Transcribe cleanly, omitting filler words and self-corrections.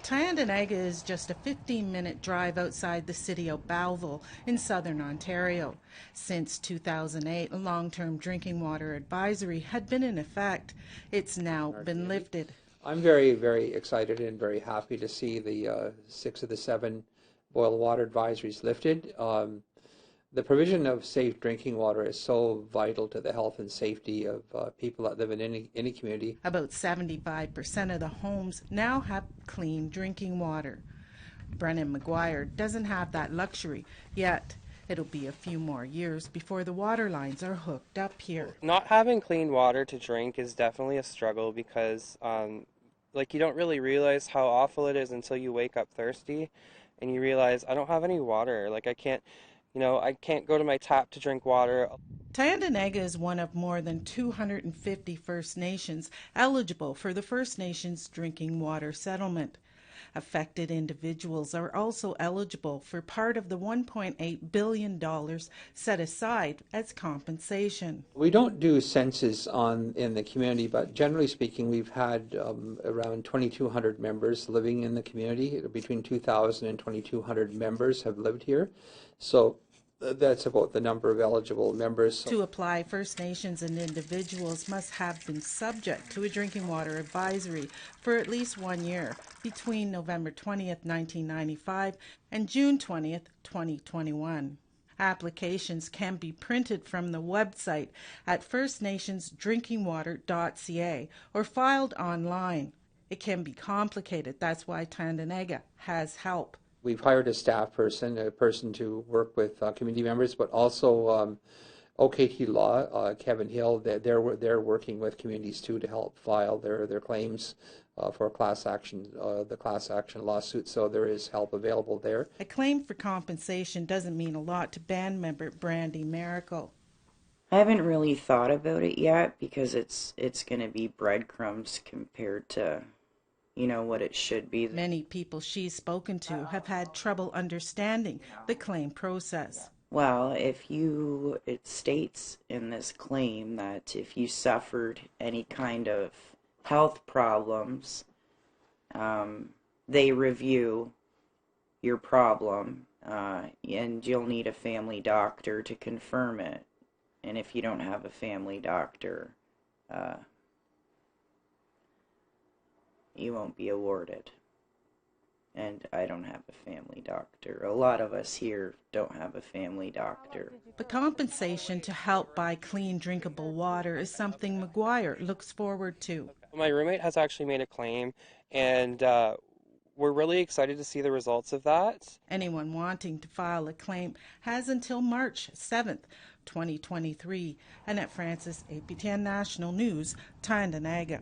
Tyendinaga is just a 15-minute drive outside the city of Belleville in southern Ontario. Since 2008, a long-term drinking water advisory had been in effect. It's now been lifted. I'm very, very excited and very happy to see the 6 of the 7 boil water advisories lifted. The provision of safe drinking water is so vital to the health and safety of people that live in any community. About 75% of the homes now have clean drinking water. Brennan McGuire doesn't have that luxury yet. It'll be a few more years before the water lines are hooked up here. Not having clean water to drink is definitely a struggle because you don't really realize how awful it is until you wake up thirsty and you realize I don't have any water. I can't go to my tap to drink water. Tyendinaga is one of more than 250 First Nations eligible for the First Nations Drinking Water Settlement. Affected individuals are also eligible for part of the $1.8 billion set aside as compensation. We don't do census in the community, but generally speaking, we've had around 2,200 members living in the community. Between 2,000 and 2,200 members have lived here. So that's about the number of eligible members. To apply, First Nations and individuals must have been subject to a drinking water advisory for at least 1 year between November 20th, 1995 and June 20th, 2021. Applications can be printed from the website at firstnationsdrinkingwater.ca or filed online. It can be complicated. That's why Tyendinaga has help. We've hired a staff person, to work with community members, but also OKT Law, Kevin Hill, they're working with communities too to help file their claims for the class action lawsuit. So there is help available there. A claim for compensation doesn't mean a lot to band member Brandy Miracle. I haven't really thought about it yet because it's going to be breadcrumbs compared to what it should be. Many people she's spoken to have had trouble understanding the claim process. Well, it states in this claim that if you suffered any kind of health problems, they review your problem, and you'll need a family doctor to confirm it. And if you don't have a family doctor, you won't be awarded. And I don't have a family doctor. A lot of us here don't have a family doctor. The compensation to help buy clean, drinkable water is something McGuire looks forward to. My roommate has actually made a claim, and we're really excited to see the results of that. Anyone wanting to file a claim has until March 7th, 2023. Annette Francis, APTN National News, Tyendinaga.